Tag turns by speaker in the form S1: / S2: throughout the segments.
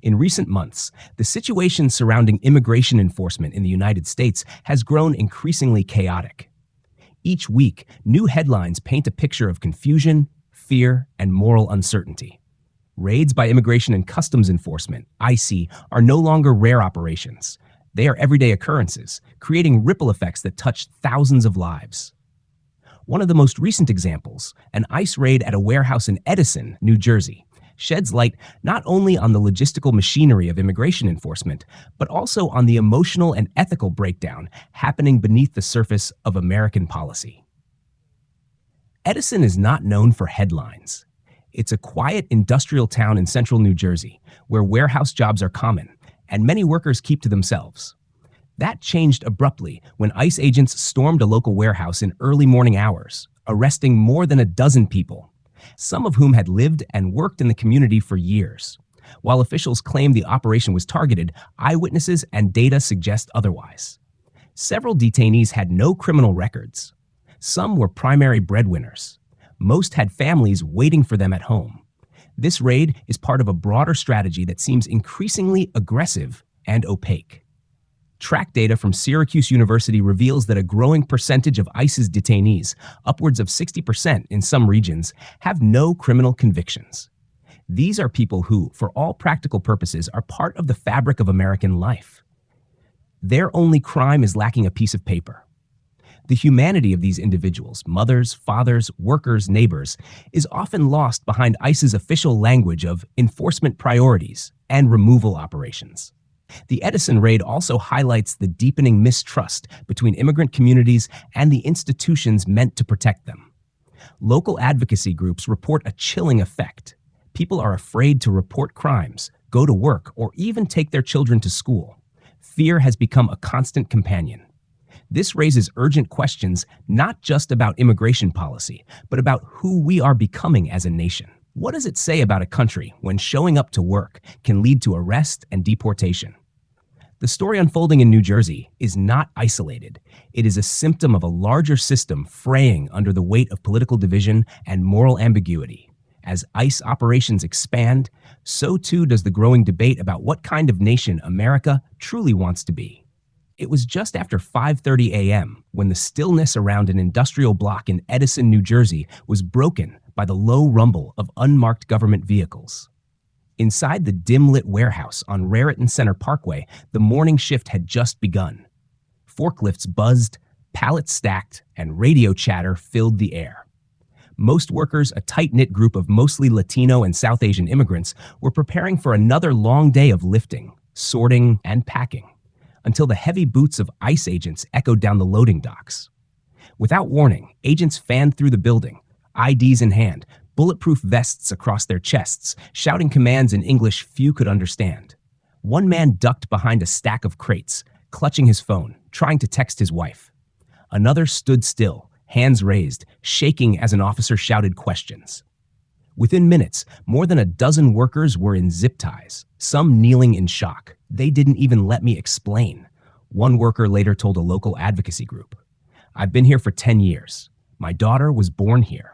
S1: In recent months, the situation surrounding immigration enforcement in the United States has grown increasingly chaotic. Each week, new headlines paint a picture of confusion, fear, and moral uncertainty. Raids by Immigration and Customs Enforcement, ICE, are no longer rare operations. They are everyday occurrences, creating ripple effects that touch thousands of lives. One of the most recent examples, an ICE raid at a warehouse in Edison, New Jersey, sheds light not only on the logistical machinery of immigration enforcement, but also on the emotional and ethical breakdown happening beneath the surface of American policy. Edison is not known for headlines. It's a quiet industrial town in central New Jersey, where warehouse jobs are common, and many workers keep to themselves. That changed abruptly when ICE agents stormed a local warehouse in early morning hours, arresting more than a dozen people, some of whom had lived and worked in the community for years. While officials claim the operation was targeted, eyewitnesses and data suggest otherwise. Several detainees had no criminal records. Some were primary breadwinners. Most had families waiting for them at home. This raid is part of a broader strategy that seems increasingly aggressive and opaque. TRAC data from Syracuse University reveals that a growing percentage of ICE's detainees, upwards of 60% in some regions, have no criminal convictions. These are people who, for all practical purposes, are part of the fabric of American life. Their only crime is lacking a piece of paper. The humanity of these individuals, mothers, fathers, workers, neighbors, is often lost behind ICE's official language of enforcement priorities and removal operations. The Edison raid also highlights the deepening mistrust between immigrant communities and the institutions meant to protect them. Local advocacy groups report a chilling effect. People are afraid to report crimes, go to work, or even take their children to school. Fear has become a constant companion. This raises urgent questions not just about immigration policy, but about who we are becoming as a nation. What does it say about a country when showing up to work can lead to arrest and deportation? The story unfolding in New Jersey is not isolated. It is a symptom of a larger system fraying under the weight of political division and moral ambiguity. As ICE operations expand, so too does the growing debate about what kind of nation America truly wants to be. It was just after 5:30 a.m. when the stillness around an industrial block in Edison, New Jersey was broken by the low rumble of unmarked government vehicles. Inside the dim-lit warehouse on Raritan Center Parkway, the morning shift had just begun. Forklifts buzzed, pallets stacked, and radio chatter filled the air. Most workers, a tight-knit group of mostly Latino and South Asian immigrants, were preparing for another long day of lifting, sorting, and packing, until the heavy boots of ICE agents echoed down the loading docks. Without warning, agents fanned through the building, IDs in hand, bulletproof vests across their chests, shouting commands in English few could understand. One man ducked behind a stack of crates, clutching his phone, trying to text his wife. Another stood still, hands raised, shaking as an officer shouted questions. Within minutes, more than a dozen workers were in zip ties, some kneeling in shock. "They didn't even let me explain," one worker later told a local advocacy group. "I've been here for 10 years. My daughter was born here."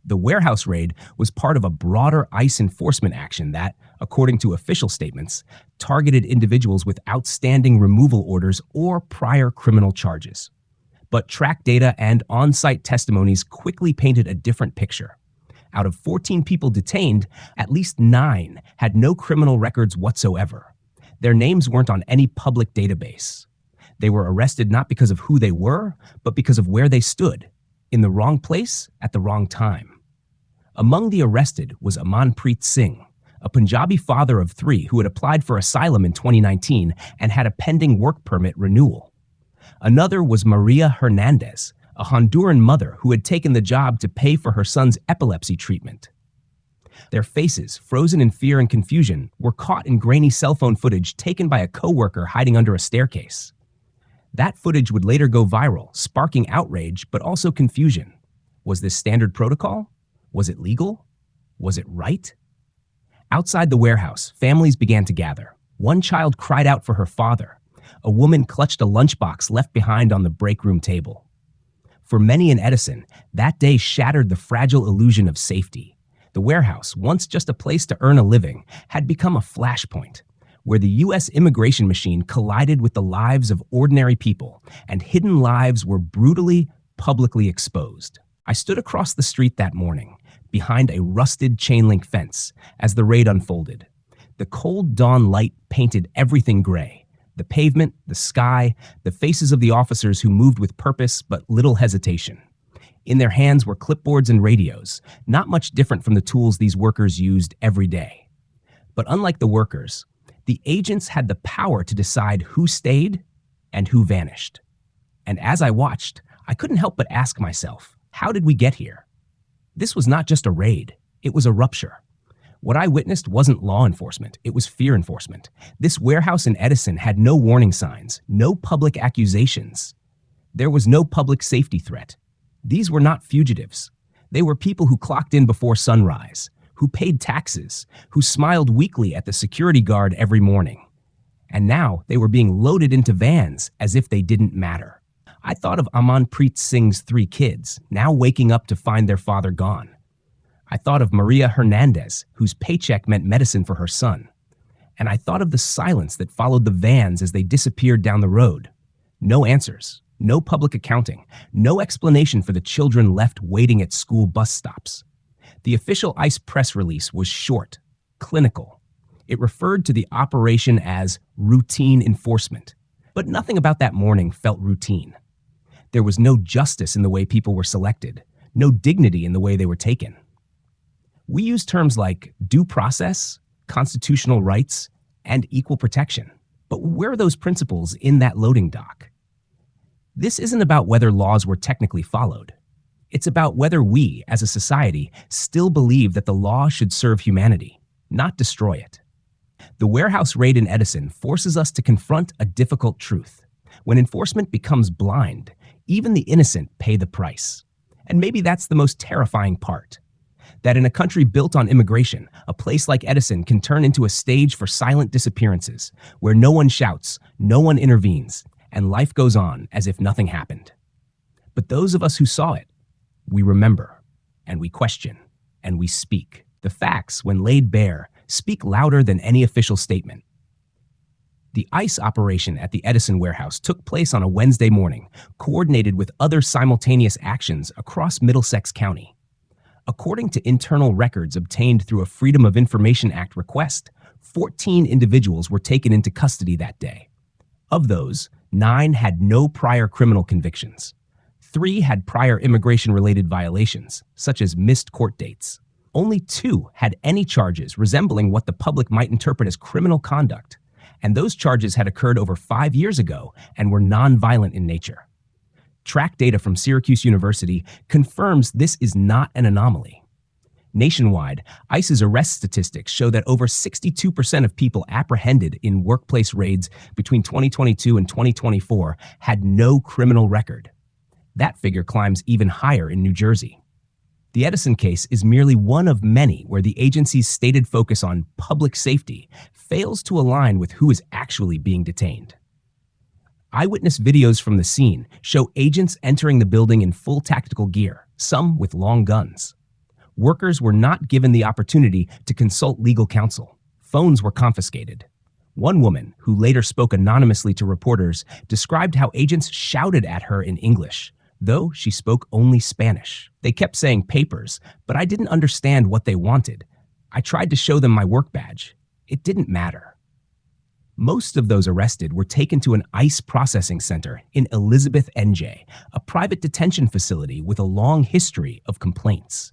S1: The warehouse raid was part of a broader ICE enforcement action that, according to official statements, targeted individuals with outstanding removal orders or prior criminal charges. But TRAC data and on-site testimonies quickly painted a different picture. Out of 14 people detained, at least 9 had no criminal records whatsoever. Their names weren't on any public database. They were arrested not because of who they were, but because of where they stood, in the wrong place at the wrong time. Among the arrested was Amanpreet Singh, a Punjabi father of 3 who had applied for asylum in 2019 and had a pending work permit renewal. Another was Maria Hernandez, a Honduran mother who had taken the job to pay for her son's epilepsy treatment. Their faces, frozen in fear and confusion, were caught in grainy cell phone footage taken by a coworker hiding under a staircase. That footage would later go viral, sparking outrage but also confusion. Was this standard protocol? Was it legal? Was it right? Outside the warehouse, families began to gather. One child cried out for her father. A woman clutched a lunchbox left behind on the break room table. For many in Edison, that day shattered the fragile illusion of safety. The warehouse, once just a place to earn a living, had become a flashpoint where the U.S. immigration machine collided with the lives of ordinary people, and hidden lives were brutally, publicly exposed. I stood across the street that morning, behind a rusted chain-link fence, as the raid unfolded. The cold dawn light painted everything gray. The pavement, the sky, the faces of the officers who moved with purpose but little hesitation. In their hands were clipboards and radios, not much different from the tools these workers used every day. But unlike the workers, the agents had the power to decide who stayed and who vanished. And as I watched, I couldn't help but ask myself, how did we get here? This was not just a raid, it was a rupture. What I witnessed wasn't law enforcement, it was fear enforcement. This warehouse in Edison had no warning signs, no public accusations. There was no public safety threat. These were not fugitives. They were people who clocked in before sunrise, who paid taxes, who smiled weakly at the security guard every morning. And now they were being loaded into vans as if they didn't matter. I thought of Amanpreet Singh's 3 kids, now waking up to find their father gone. I thought of Maria Hernandez, whose paycheck meant medicine for her son. And I thought of the silence that followed the vans as they disappeared down the road. No answers, no public accounting, no explanation for the children left waiting at school bus stops. The official ICE press release was short, clinical. It referred to the operation as routine enforcement. But nothing about that morning felt routine. There was no justice in the way people were selected, no dignity in the way they were taken. We use terms like due process, constitutional rights, and equal protection. But where are those principles in that loading dock? This isn't about whether laws were technically followed. It's about whether we, as a society, still believe that the law should serve humanity, not destroy it. The warehouse raid in Edison forces us to confront a difficult truth. When enforcement becomes blind, even the innocent pay the price. And maybe that's the most terrifying part. That in a country built on immigration, a place like Edison can turn into a stage for silent disappearances, where no one shouts, no one intervenes, and life goes on as if nothing happened. But those of us who saw it, we remember, and we question, and we speak. The facts, when laid bare, speak louder than any official statement. The ICE operation at the Edison warehouse took place on a Wednesday morning, coordinated with other simultaneous actions across Middlesex County. According to internal records obtained through a Freedom of Information Act request, 14 individuals were taken into custody that day. Of those, 9 had no prior criminal convictions. 3 had prior immigration-related violations, such as missed court dates. Only 2 had any charges resembling what the public might interpret as criminal conduct, and those charges had occurred over 5 years ago and were non-violent in nature. TRAC data from Syracuse University confirms this is not an anomaly. Nationwide, ICE's arrest statistics show that over 62% of people apprehended in workplace raids between 2022 and 2024 had no criminal record. That figure climbs even higher in New Jersey. The Edison case is merely one of many where the agency's stated focus on public safety fails to align with who is actually being detained. Eyewitness videos from the scene show agents entering the building in full tactical gear, some with long guns. Workers were not given the opportunity to consult legal counsel. Phones were confiscated. One woman, who later spoke anonymously to reporters, described how agents shouted at her in English, though she spoke only Spanish. They kept saying papers, but I didn't understand what they wanted. I tried to show them my work badge. It didn't matter. Most of those arrested were taken to an ICE processing center in Elizabeth, NJ, a private detention facility with a long history of complaints.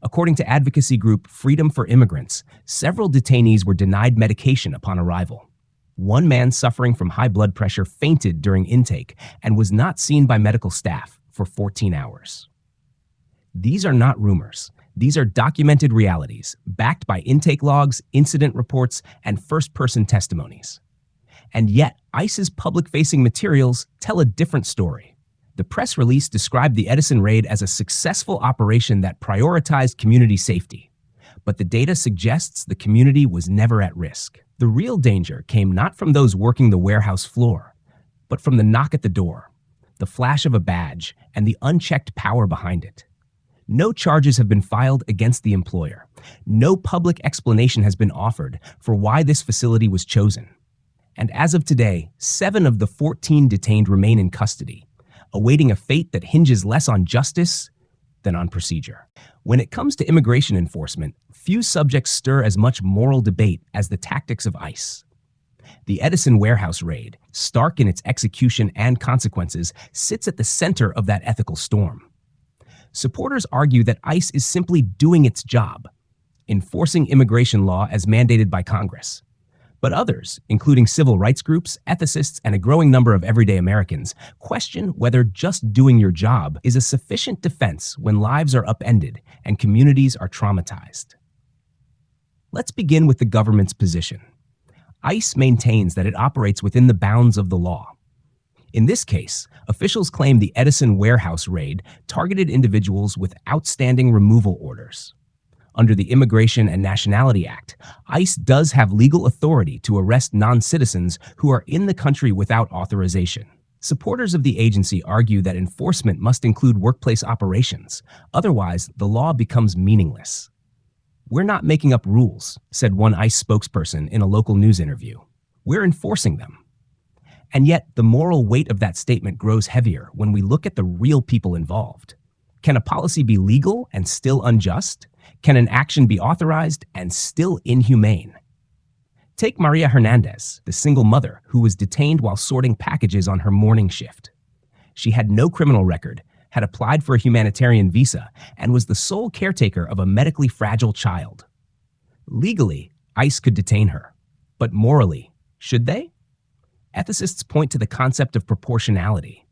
S1: According to advocacy group Freedom for Immigrants, several detainees were denied medication upon arrival. One man suffering from high blood pressure fainted during intake and was not seen by medical staff for 14 hours. These are not rumors. These are documented realities, backed by intake logs, incident reports, and first-person testimonies. And yet, ICE's public-facing materials tell a different story. The press release described the Edison raid as a successful operation that prioritized community safety. But the data suggests the community was never at risk. The real danger came not from those working the warehouse floor, but from the knock at the door, the flash of a badge, and the unchecked power behind it. No charges have been filed against the employer. No public explanation has been offered for why this facility was chosen. And as of today, 7 of the 14 detained remain in custody, awaiting a fate that hinges less on justice than on procedure. When it comes to immigration enforcement, few subjects stir as much moral debate as the tactics of ICE. The Edison warehouse raid, stark in its execution and consequences, sits at the center of that ethical storm. Supporters argue that ICE is simply doing its job, enforcing immigration law as mandated by Congress. But others, including civil rights groups, ethicists, and a growing number of everyday Americans, question whether just doing your job is a sufficient defense when lives are upended and communities are traumatized. Let's begin with the government's position. ICE maintains that it operates within the bounds of the law. In this case, officials claim the Edison warehouse raid targeted individuals with outstanding removal orders. Under the Immigration and Nationality Act, ICE does have legal authority to arrest non-citizens who are in the country without authorization. Supporters of the agency argue that enforcement must include workplace operations, otherwise the law becomes meaningless. "We're not making up rules," said one ICE spokesperson in a local news interview. "We're enforcing them." And yet, the moral weight of that statement grows heavier when we look at the real people involved. Can a policy be legal and still unjust? Can an action be authorized and still inhumane? Take Maria Hernandez, the single mother who was detained while sorting packages on her morning shift. She had no criminal record, had applied for a humanitarian visa, and was the sole caretaker of a medically fragile child. Legally, ICE could detain her. But morally, should they? Ethicists point to the concept of proportionality.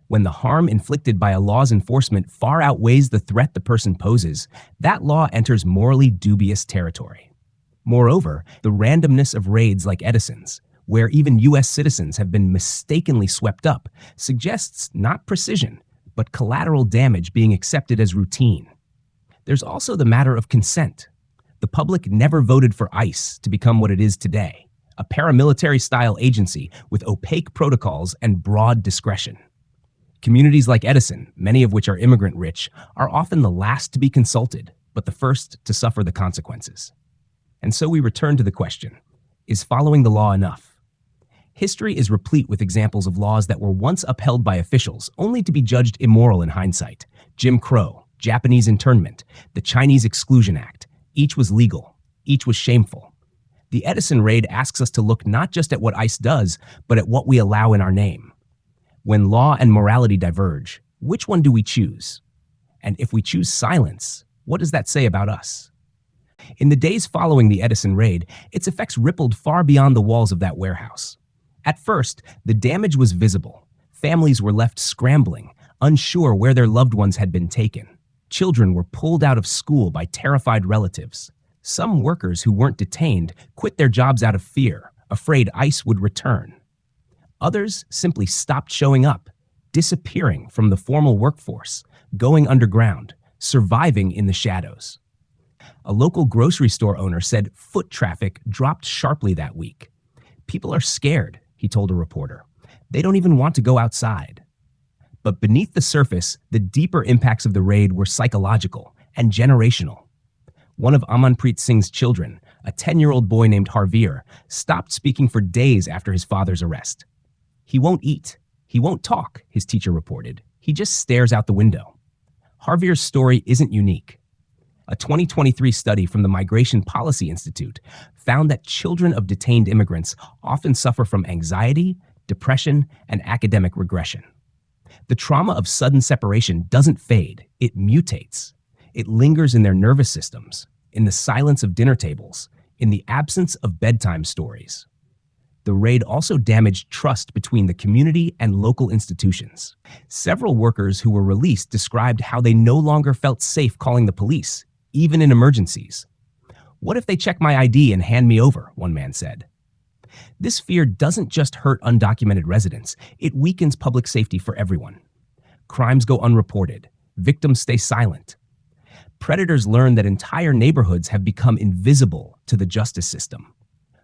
S1: When the harm inflicted by a law's enforcement far outweighs the threat the person poses, that law enters morally dubious territory. Moreover, the randomness of raids like Edison's, where even U.S. citizens have been mistakenly swept up, suggests not precision, but collateral damage being accepted as routine. There's also the matter of consent. The public never voted for ICE to become what it is today, a paramilitary-style agency with opaque protocols and broad discretion. Communities like Edison, many of which are immigrant-rich, are often the last to be consulted, but the first to suffer the consequences. And so we return to the question, is following the law enough? History is replete with examples of laws that were once upheld by officials only to be judged immoral in hindsight. Jim Crow, Japanese internment, the Chinese Exclusion Act. Each was legal. Each was shameful. The Edison raid asks us to look not just at what ICE does, but at what we allow in our name. When law and morality diverge, which one do we choose? And if we choose silence, what does that say about us? In the days following the Edison raid, its effects rippled far beyond the walls of that warehouse. At first, the damage was visible. Families were left scrambling, unsure where their loved ones had been taken. Children were pulled out of school by terrified relatives. Some workers who weren't detained quit their jobs out of fear, afraid ICE would return. Others simply stopped showing up, disappearing from the formal workforce, going underground, surviving in the shadows. A local grocery store owner said foot traffic dropped sharply that week. "People are scared," he told a reporter. "They don't even want to go outside." But beneath the surface, the deeper impacts of the raid were psychological and generational. One of Amanpreet Singh's children, a 10-year-old boy named Harveer, stopped speaking for days after his father's arrest. "He won't eat. He won't talk," his teacher reported. "He just stares out the window." Harveer's story isn't unique. A 2023 study from the Migration Policy Institute found that children of detained immigrants often suffer from anxiety, depression, and academic regression. The trauma of sudden separation doesn't fade, it mutates. It lingers in their nervous systems, in the silence of dinner tables, in the absence of bedtime stories. The raid also damaged trust between the community and local institutions. Several workers who were released described how they no longer felt safe calling the police, even in emergencies. "What if they check my ID and hand me over?" one man said. This fear doesn't just hurt undocumented residents, it weakens public safety for everyone. Crimes go unreported, victims stay silent. Predators learn that entire neighborhoods have become invisible to the justice system.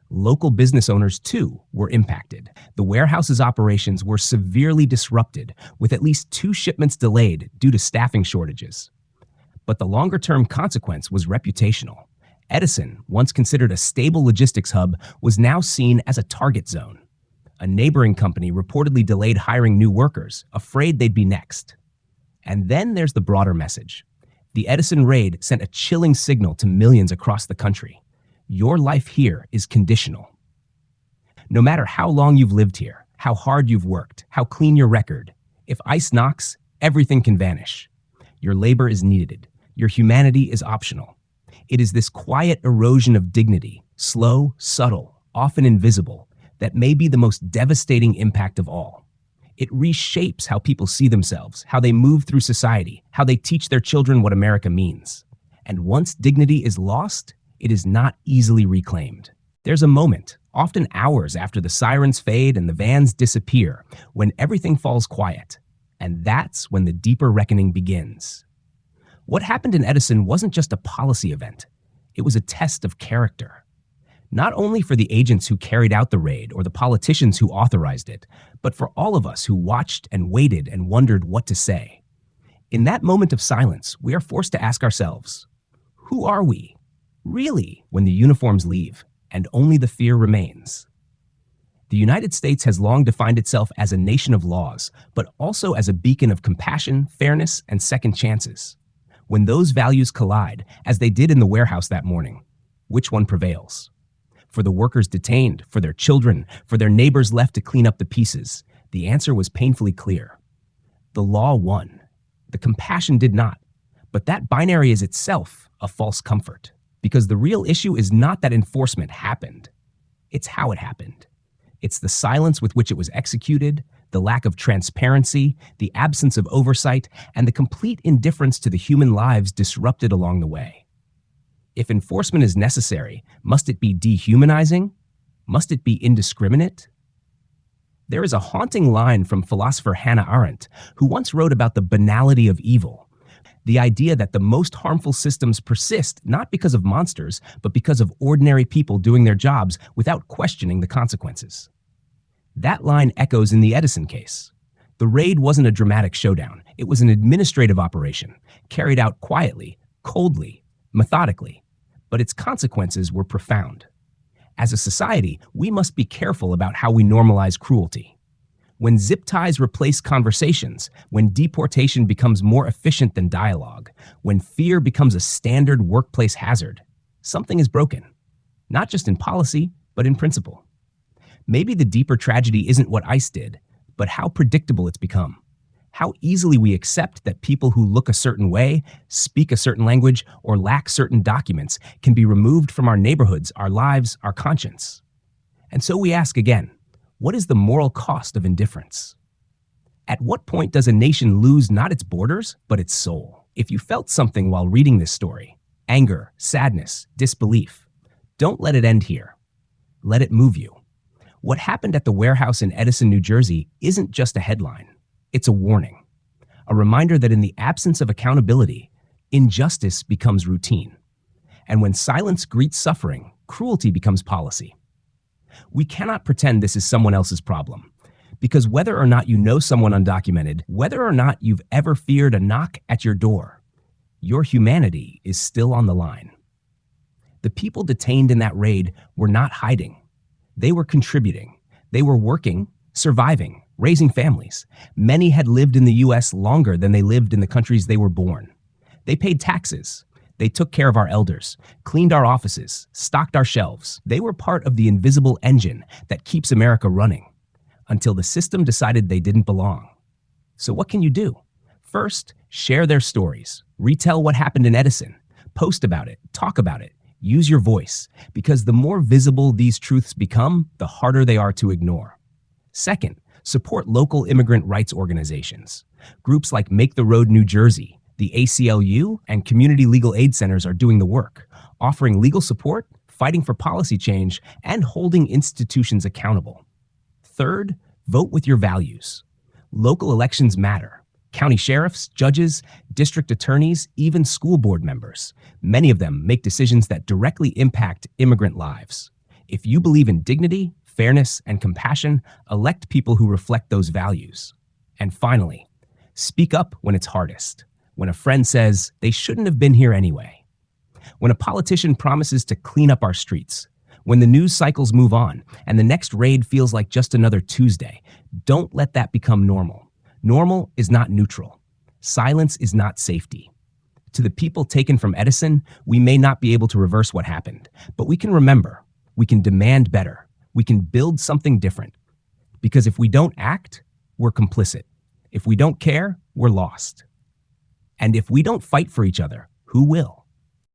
S1: Local business owners, too, were impacted. The warehouse's operations were severely disrupted, with at least 2 shipments delayed due to staffing shortages. But the longer-term consequence was reputational. Edison, once considered a stable logistics hub, was now seen as a target zone. A neighboring company reportedly delayed hiring new workers, afraid they'd be next. And then there's the broader message. The Edison raid sent a chilling signal to millions across the country. Your life here is conditional. No matter how long you've lived here, how hard you've worked, how clean your record, if ICE knocks, everything can vanish. Your labor is needed. Your humanity is optional. It is this quiet erosion of dignity, slow, subtle, often invisible, that may be the most devastating impact of all. It reshapes how people see themselves, how they move through society, how they teach their children what America means. And once dignity is lost, it is not easily reclaimed. There's a moment, often hours after the sirens fade and the vans disappear, when everything falls quiet. And that's when the deeper reckoning begins. What happened in Edison wasn't just a policy event. It was a test of character. Not only for the agents who carried out the raid or the politicians who authorized it, but for all of us who watched and waited and wondered what to say. In that moment of silence, we are forced to ask ourselves, who are we, really, when the uniforms leave and only the fear remains? The United States has long defined itself as a nation of laws, but also as a beacon of compassion, fairness, and second chances. When those values collide, as they did in the warehouse that morning, which one prevails? For the workers detained, for their children, for their neighbors left to clean up the pieces, the answer was painfully clear. The law won. The compassion did not. But that binary is itself a false comfort, because the real issue is not that enforcement happened. It's how it happened. It's the silence with which it was executed, the lack of transparency, the absence of oversight, and the complete indifference to the human lives disrupted along the way. If enforcement is necessary, must it be dehumanizing? Must it be indiscriminate? There is a haunting line from philosopher Hannah Arendt, who once wrote about the banality of evil, the idea that the most harmful systems persist not because of monsters, but because of ordinary people doing their jobs without questioning the consequences. That line echoes in the Edison case. The raid wasn't a dramatic showdown. It was an administrative operation, carried out quietly, coldly, methodically. But its consequences were profound. As a society, we must be careful about how we normalize cruelty. When zip ties replace conversations, when deportation becomes more efficient than dialogue, when fear becomes a standard workplace hazard, something is broken. Not just in policy, but in principle. Maybe the deeper tragedy isn't what ICE did, but how predictable it's become. How easily we accept that people who look a certain way, speak a certain language, or lack certain documents can be removed from our neighborhoods, our lives, our conscience. And so we ask again, what is the moral cost of indifference? At what point does a nation lose not its borders, but its soul? If you felt something while reading this story, anger, sadness, disbelief, don't let it end here. Let it move you. What happened at the warehouse in Edison, New Jersey isn't just a headline. It's a warning, a reminder that in the absence of accountability, injustice becomes routine. And when silence greets suffering, cruelty becomes policy. We cannot pretend this is someone else's problem, because whether or not you know someone undocumented, whether or not you've ever feared a knock at your door, your humanity is still on the line. The people detained in that raid were not hiding. They were contributing. They were working, surviving, raising families. Many had lived in the U.S. longer than they lived in the countries they were born. They paid taxes. They took care of our elders, cleaned our offices, stocked our shelves. They were part of the invisible engine that keeps America running, until the system decided they didn't belong. So what can you do? First, share their stories. Retell what happened in Edison. Post about it. Talk about it. Use your voice, because the more visible these truths become, the harder they are to ignore. Second, support local immigrant rights organizations. Groups like Make the Road New Jersey, the ACLU, and community legal aid centers are doing the work, offering legal support, fighting for policy change, and holding institutions accountable. Third, vote with your values. Local elections matter. County sheriffs, judges, district attorneys, even school board members. Many of them make decisions that directly impact immigrant lives. If you believe in dignity, fairness, and compassion, elect people who reflect those values. And finally, speak up when it's hardest. when a friend says they shouldn't have been here anyway, when a politician promises to clean up our streets, when the news cycles move on and the next raid feels like just another Tuesday. Don't let that become normal. Normal is not neutral. Silence is not safety. To the people taken from Edison, we may not be able to reverse what happened, but we can remember, we can demand better, we can build something different. Because if we don't act, we're complicit. If we don't care, we're lost. And if we don't fight for each other, who will?